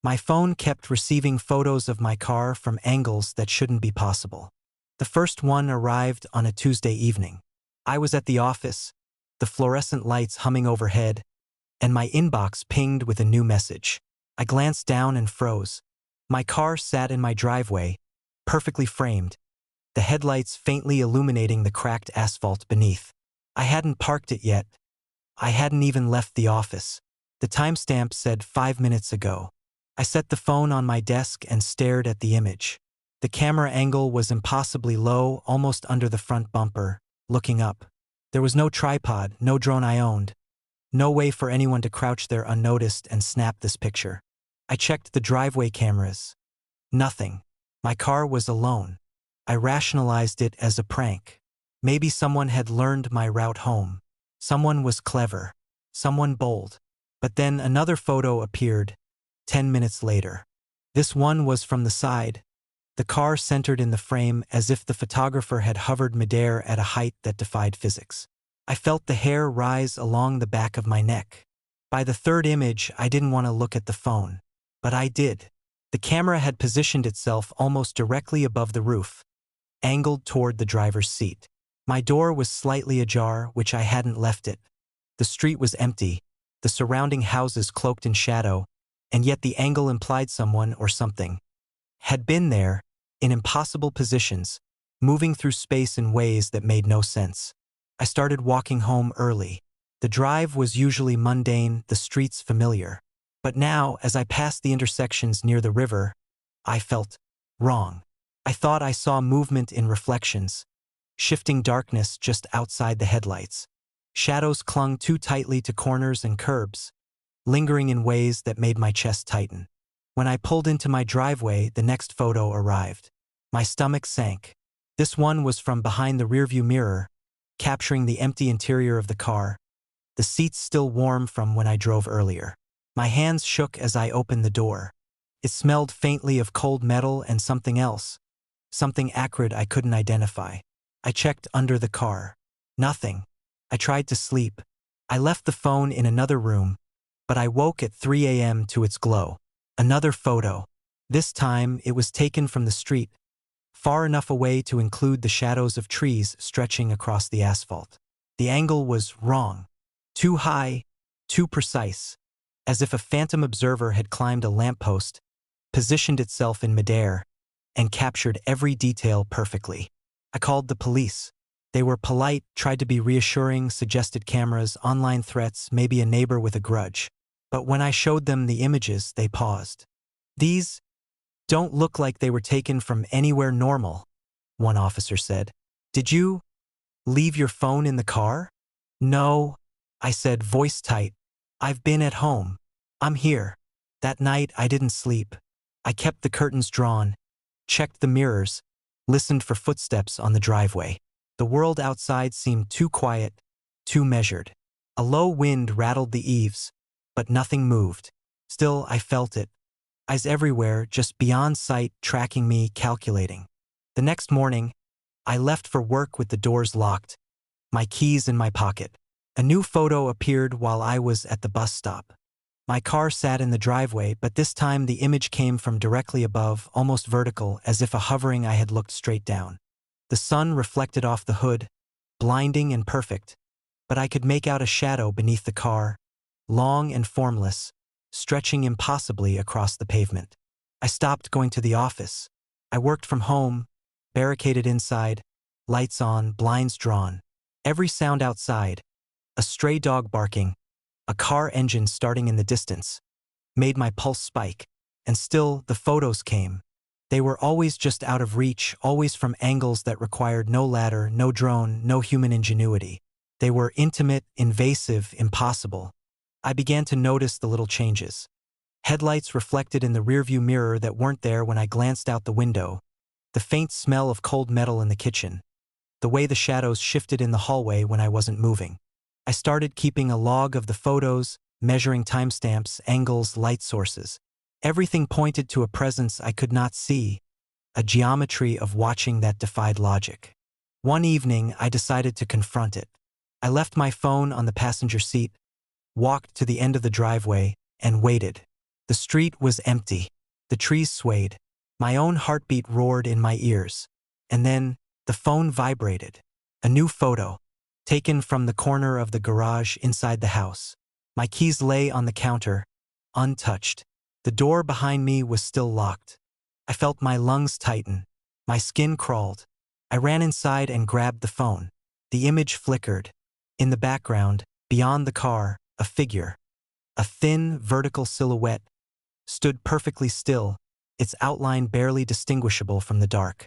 My phone kept receiving photos of my car from angles that shouldn't be possible. The first one arrived on a Tuesday evening. I was at the office, the fluorescent lights humming overhead, and my inbox pinged with a new message. I glanced down and froze. My car sat in my driveway, perfectly framed, the headlights faintly illuminating the cracked asphalt beneath. I hadn't parked it yet. I hadn't even left the office. The timestamp said 5 minutes ago. I set the phone on my desk and stared at the image. The camera angle was impossibly low, almost under the front bumper, looking up. There was no tripod, no drone I owned. No way for anyone to crouch there unnoticed and snap this picture. I checked the driveway cameras. Nothing. My car was alone. I rationalized it as a prank. Maybe someone had learned my route home. Someone was clever. Someone bold. But then another photo appeared, 10 minutes later. This one was from the side, the car centered in the frame as if the photographer had hovered midair at a height that defied physics. I felt the hair rise along the back of my neck. By the third image, I didn't want to look at the phone. But I did. The camera had positioned itself almost directly above the roof, angled toward the driver's seat. My door was slightly ajar, which I hadn't left it. The street was empty, the surrounding houses cloaked in shadow, and yet the angle implied someone or something had been there, in impossible positions, moving through space in ways that made no sense. I started walking home early. The drive was usually mundane, the streets familiar. But now, as I passed the intersections near the river, I felt wrong. I thought I saw movement in reflections, shifting darkness just outside the headlights. Shadows clung too tightly to corners and curbs, lingering in ways that made my chest tighten. When I pulled into my driveway, the next photo arrived. My stomach sank. This one was from behind the rearview mirror, capturing the empty interior of the car, the seats still warm from when I drove earlier. My hands shook as I opened the door. It smelled faintly of cold metal and something else, something acrid I couldn't identify. I checked under the car. Nothing. I tried to sleep. I left the phone in another room, but I woke at 3 a.m. to its glow. Another photo. This time, it was taken from the street, far enough away to include the shadows of trees stretching across the asphalt. The angle was wrong. Too high, too precise, as if a phantom observer had climbed a lamppost, positioned itself in midair, and captured every detail perfectly. I called the police. They were polite, tried to be reassuring, suggested cameras, online threats, maybe a neighbor with a grudge. But when I showed them the images, they paused. "These don't look like they were taken from anywhere normal," one officer said. "Did you leave your phone in the car?" "No," I said, voice tight. "I've been at home. I'm here." That night, I didn't sleep. I kept the curtains drawn, checked the mirrors, listened for footsteps on the driveway. The world outside seemed too quiet, too measured. A low wind rattled the eaves, but nothing moved. Still, I felt it. Eyes everywhere, just beyond sight, tracking me, calculating. The next morning, I left for work with the doors locked, my keys in my pocket. A new photo appeared while I was at the bus stop. My car sat in the driveway, but this time the image came from directly above, almost vertical, as if a hovering I had looked straight down. The sun reflected off the hood, blinding and perfect, but I could make out a shadow beneath the car, long and formless, stretching impossibly across the pavement. I stopped going to the office. I worked from home, barricaded inside, lights on, blinds drawn. Every sound outside, a stray dog barking, a car engine starting in the distance, made my pulse spike. And still, the photos came. They were always just out of reach, always from angles that required no ladder, no drone, no human ingenuity. They were intimate, invasive, impossible. I began to notice the little changes. Headlights reflected in the rearview mirror that weren't there when I glanced out the window, the faint smell of cold metal in the kitchen, the way the shadows shifted in the hallway when I wasn't moving. I started keeping a log of the photos, measuring timestamps, angles, light sources. Everything pointed to a presence I could not see, a geometry of watching that defied logic. One evening, I decided to confront it. I left my phone on the passenger seat, walked to the end of the driveway, and waited. The street was empty. The trees swayed. My own heartbeat roared in my ears. And then, the phone vibrated. A new photo, taken from the corner of the garage inside the house. My keys lay on the counter, untouched. The door behind me was still locked. I felt my lungs tighten. My skin crawled. I ran inside and grabbed the phone. The image flickered. In the background, beyond the car, a figure. A thin, vertical silhouette stood perfectly still, its outline barely distinguishable from the dark.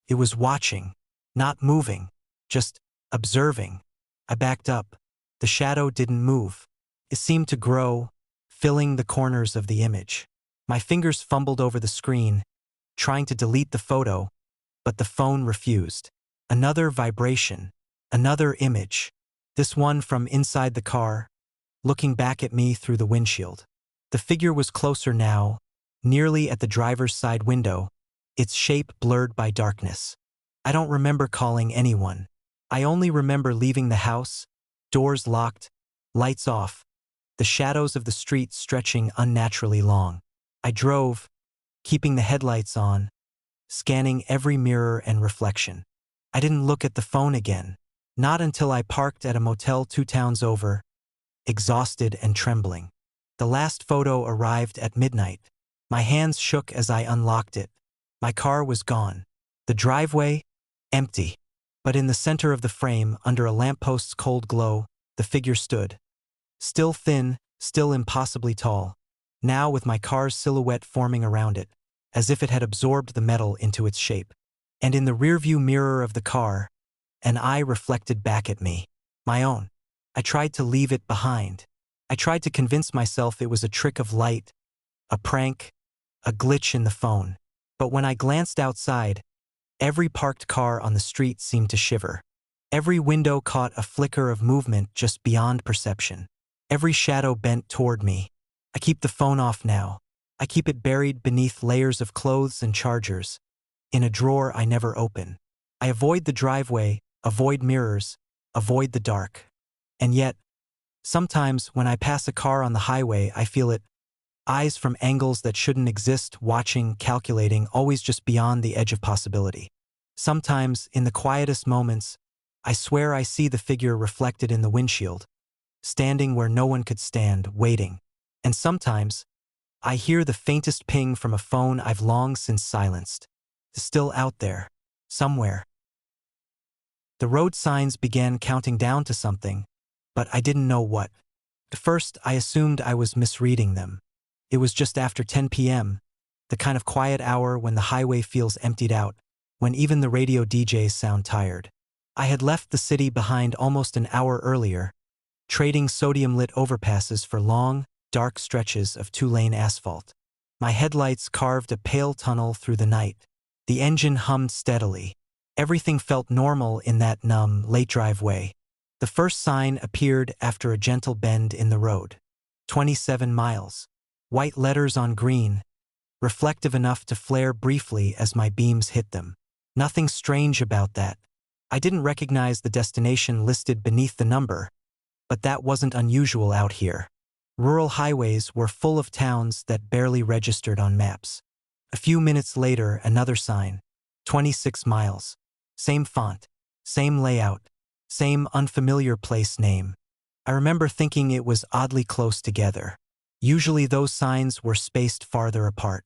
It was watching, not moving, just observing. I backed up. The shadow didn't move. It seemed to grow, filling the corners of the image. My fingers fumbled over the screen, trying to delete the photo, but the phone refused. Another vibration, another image. This one from inside the car, looking back at me through the windshield. The figure was closer now, nearly at the driver's side window, its shape blurred by darkness. I don't remember calling anyone. I only remember leaving the house, doors locked, lights off, the shadows of the street stretching unnaturally long. I drove, keeping the headlights on, scanning every mirror and reflection. I didn't look at the phone again, not until I parked at a motel 2 towns over, exhausted and trembling. The last photo arrived at midnight. My hands shook as I unlocked it. My car was gone. The driveway, empty. But in the center of the frame, under a lamppost's cold glow, the figure stood. Still thin, still impossibly tall, now with my car's silhouette forming around it, as if it had absorbed the metal into its shape. And in the rearview mirror of the car, an eye reflected back at me. My own. I tried to leave it behind. I tried to convince myself it was a trick of light, a prank, a glitch in the phone. But when I glanced outside, every parked car on the street seemed to shiver. Every window caught a flicker of movement just beyond perception. Every shadow bent toward me. I keep the phone off now. I keep it buried beneath layers of clothes and chargers, in a drawer I never open. I avoid the driveway, avoid mirrors, avoid the dark. And yet, sometimes when I pass a car on the highway, I feel it. Eyes from angles that shouldn't exist, watching, calculating, always just beyond the edge of possibility. Sometimes, in the quietest moments, I swear I see the figure reflected in the windshield, standing where no one could stand, waiting. And sometimes, I hear the faintest ping from a phone I've long since silenced. Still out there, somewhere. The road signs began counting down to something, but I didn't know what. At first, I assumed I was misreading them. It was just after 10 p.m., the kind of quiet hour when the highway feels emptied out, when even the radio DJs sound tired. I had left the city behind almost an hour earlier, trading sodium-lit overpasses for long, dark stretches of 2-lane asphalt. My headlights carved a pale tunnel through the night. The engine hummed steadily. Everything felt normal in that numb, late driveway. The first sign appeared after a gentle bend in the road. 27 miles. White letters on green, reflective enough to flare briefly as my beams hit them. Nothing strange about that. I didn't recognize the destination listed beneath the number, but that wasn't unusual out here. Rural highways were full of towns that barely registered on maps. A few minutes later, another sign. 26 miles. Same font, same layout, same unfamiliar place name. I remember thinking it was oddly close together. Usually those signs were spaced farther apart.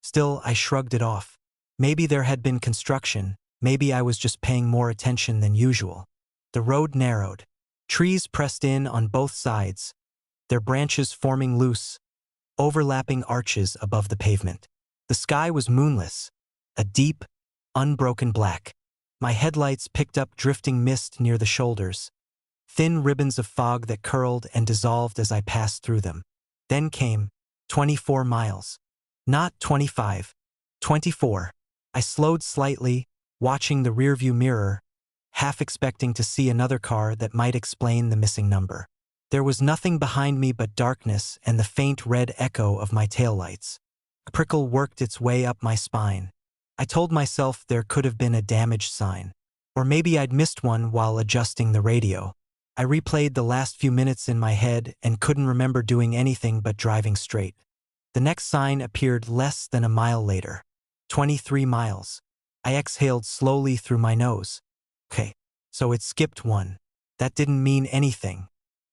Still, I shrugged it off. Maybe there had been construction, maybe I was just paying more attention than usual. The road narrowed. Trees pressed in on both sides, their branches forming loose, overlapping arches above the pavement. The sky was moonless, a deep, unbroken black. My headlights picked up drifting mist near the shoulders, thin ribbons of fog that curled and dissolved as I passed through them. Then came 24 miles. Not 25, 24. I slowed slightly, watching the rearview mirror, half expecting to see another car that might explain the missing number. There was nothing behind me but darkness and the faint red echo of my taillights. A prickle worked its way up my spine. I told myself there could have been a damaged sign. Or maybe I'd missed one while adjusting the radio. I replayed the last few minutes in my head and couldn't remember doing anything but driving straight. The next sign appeared less than a mile later. 23 miles. I exhaled slowly through my nose. Okay, so it skipped one. That didn't mean anything.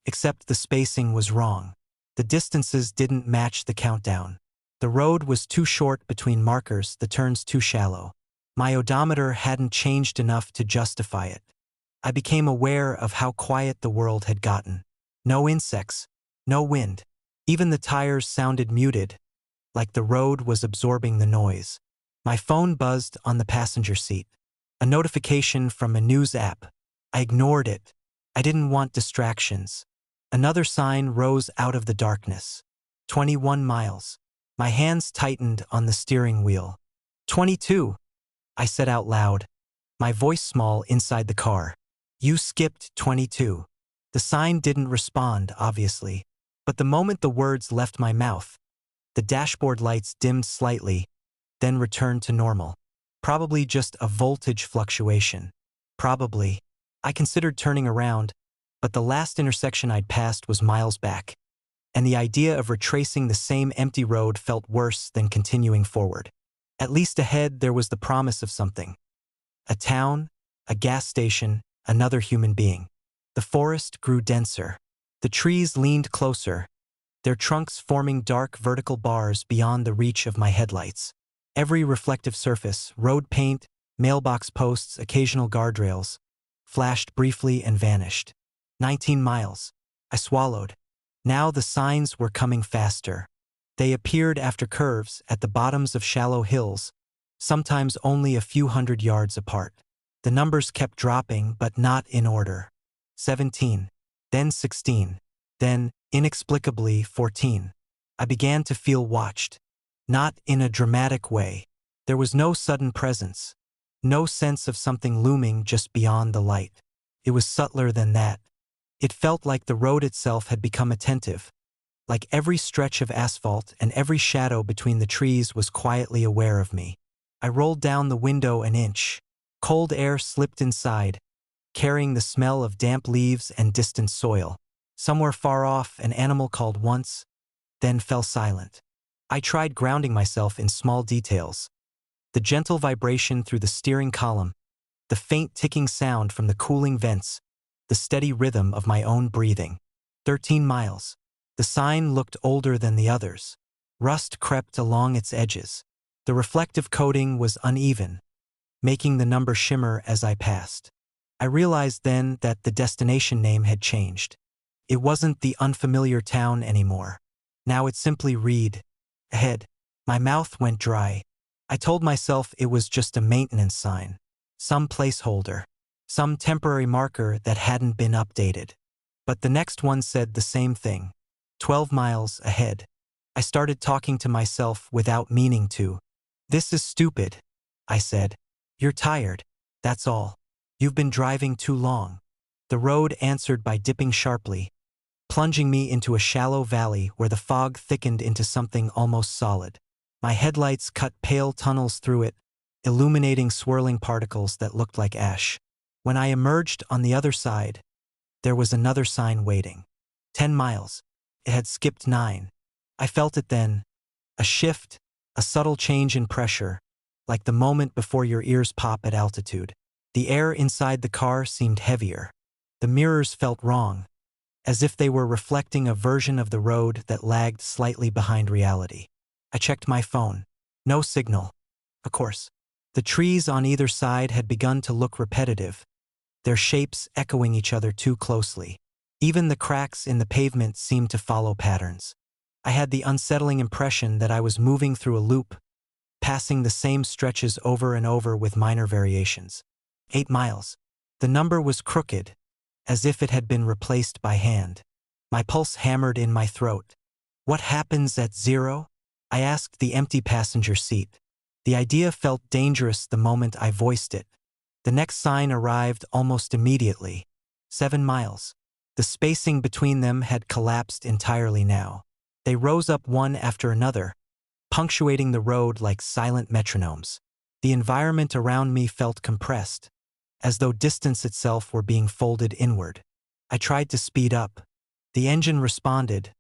Except the spacing was wrong. The distances didn't match the countdown. The road was too short between markers, the turns too shallow. My odometer hadn't changed enough to justify it. I became aware of how quiet the world had gotten. No insects, no wind. Even the tires sounded muted, like the road was absorbing the noise. My phone buzzed on the passenger seat. A notification from a news app. I ignored it. I didn't want distractions. Another sign rose out of the darkness. 21 miles. My hands tightened on the steering wheel. 22, I said out loud, my voice small inside the car. You skipped 22. The sign didn't respond, obviously. But the moment the words left my mouth, the dashboard lights dimmed slightly, then returned to normal. Probably just a voltage fluctuation. Probably. I considered turning around, but the last intersection I'd passed was miles back, and the idea of retracing the same empty road felt worse than continuing forward. At least ahead there was the promise of something. A town, a gas station, another human being. The forest grew denser. The trees leaned closer, their trunks forming dark vertical bars beyond the reach of my headlights. Every reflective surface, road paint, mailbox posts, occasional guardrails, flashed briefly and vanished. 19 miles. I swallowed. Now the signs were coming faster. They appeared after curves at the bottoms of shallow hills, sometimes only a few hundred yards apart. The numbers kept dropping, but not in order. 17, then 16, then, inexplicably, 14. I began to feel watched. Not in a dramatic way. There was no sudden presence. No sense of something looming just beyond the light. It was subtler than that. It felt like the road itself had become attentive, like every stretch of asphalt and every shadow between the trees was quietly aware of me. I rolled down the window an inch. Cold air slipped inside, carrying the smell of damp leaves and distant soil. Somewhere far off, an animal called once, then fell silent. I tried grounding myself in small details. The gentle vibration through the steering column, the faint ticking sound from the cooling vents, the steady rhythm of my own breathing. 13 miles. The sign looked older than the others. Rust crept along its edges. The reflective coating was uneven, making the number shimmer as I passed. I realized then that the destination name had changed. It wasn't the unfamiliar town anymore. Now it simply read, ahead. My mouth went dry. I told myself it was just a maintenance sign, some placeholder, some temporary marker that hadn't been updated. But the next one said the same thing. 12 miles ahead. I started talking to myself without meaning to. This is stupid, I said. You're tired, that's all. You've been driving too long. The road answered by dipping sharply, plunging me into a shallow valley where the fog thickened into something almost solid. My headlights cut pale tunnels through it, illuminating swirling particles that looked like ash. When I emerged on the other side, there was another sign waiting. 10 miles. It had skipped 9. I felt it then. A shift, a subtle change in pressure, like the moment before your ears pop at altitude. The air inside the car seemed heavier. The mirrors felt wrong, as if they were reflecting a version of the road that lagged slightly behind reality. I checked my phone. No signal. Of course. The trees on either side had begun to look repetitive, their shapes echoing each other too closely. Even the cracks in the pavement seemed to follow patterns. I had the unsettling impression that I was moving through a loop, passing the same stretches over and over with minor variations. 8 miles. The number was crooked, as if it had been replaced by hand. My pulse hammered in my throat. What happens at 0? I asked the empty passenger seat. The idea felt dangerous the moment I voiced it. The next sign arrived almost immediately. 7 miles. The spacing between them had collapsed entirely now. They rose up one after another, punctuating the road like silent metronomes. The environment around me felt compressed, as though distance itself were being folded inward. I tried to speed up. The engine responded,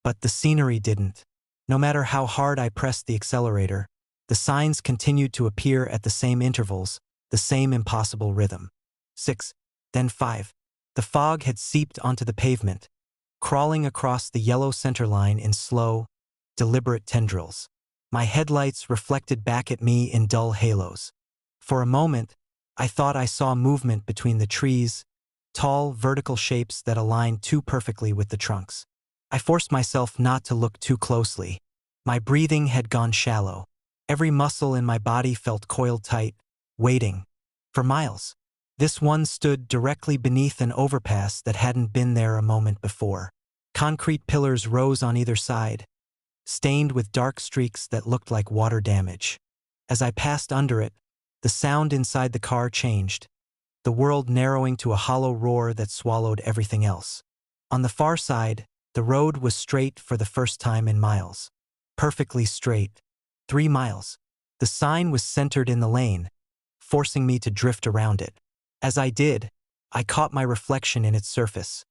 but the scenery didn't. No matter how hard I pressed the accelerator, the signs continued to appear at the same intervals, the same impossible rhythm. 6, then 5. The fog had seeped onto the pavement, crawling across the yellow center line in slow, deliberate tendrils. My headlights reflected back at me in dull halos. For a moment, I thought I saw movement between the trees, tall, vertical shapes that aligned too perfectly with the trunks. I forced myself not to look too closely. My breathing had gone shallow. Every muscle in my body felt coiled tight, waiting. For miles. This one stood directly beneath an overpass that hadn't been there a moment before. Concrete pillars rose on either side, stained with dark streaks that looked like water damage. As I passed under it, the sound inside the car changed, the world narrowing to a hollow roar that swallowed everything else. On the far side, the road was straight for the first time in miles. Perfectly straight. 3 miles. The sign was centered in the lane, forcing me to drift around it. As I did, I caught my reflection in its surface.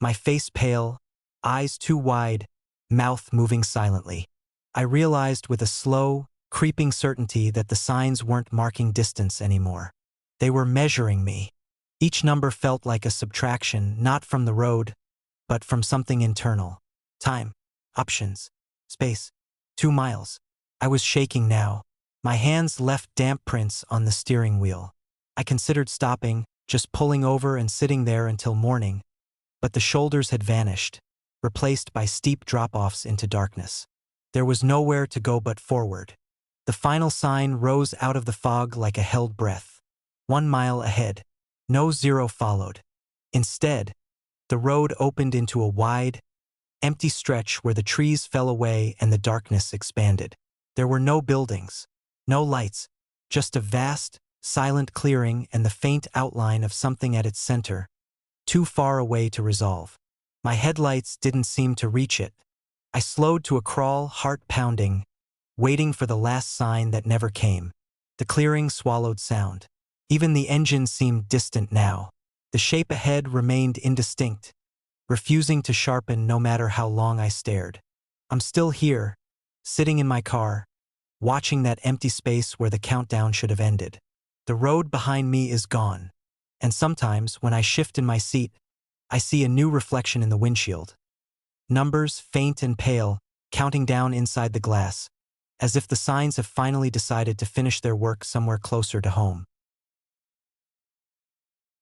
My face pale, eyes too wide, mouth moving silently. I realized with a slow, creeping certainty that the signs weren't marking distance anymore. They were measuring me. Each number felt like a subtraction, not from the road, but from something internal. Time. Options. Space. 2 miles. I was shaking now. My hands left damp prints on the steering wheel. I considered stopping, just pulling over and sitting there until morning, but the shoulders had vanished, replaced by steep drop-offs into darkness. There was nowhere to go but forward. The final sign rose out of the fog like a held breath. 1 mile ahead. No zero followed. Instead, the road opened into a wide, empty stretch where the trees fell away and the darkness expanded. There were no buildings, no lights, just a vast, silent clearing and the faint outline of something at its center, too far away to resolve. My headlights didn't seem to reach it. I slowed to a crawl, heart pounding, waiting for the last sign that never came. The clearing swallowed sound. Even the engine seemed distant now. The shape ahead remained indistinct, refusing to sharpen no matter how long I stared. I'm still here, sitting in my car, watching that empty space where the countdown should have ended. The road behind me is gone, and sometimes when I shift in my seat, I see a new reflection in the windshield. Numbers, faint and pale, counting down inside the glass, as if the signs have finally decided to finish their work somewhere closer to home.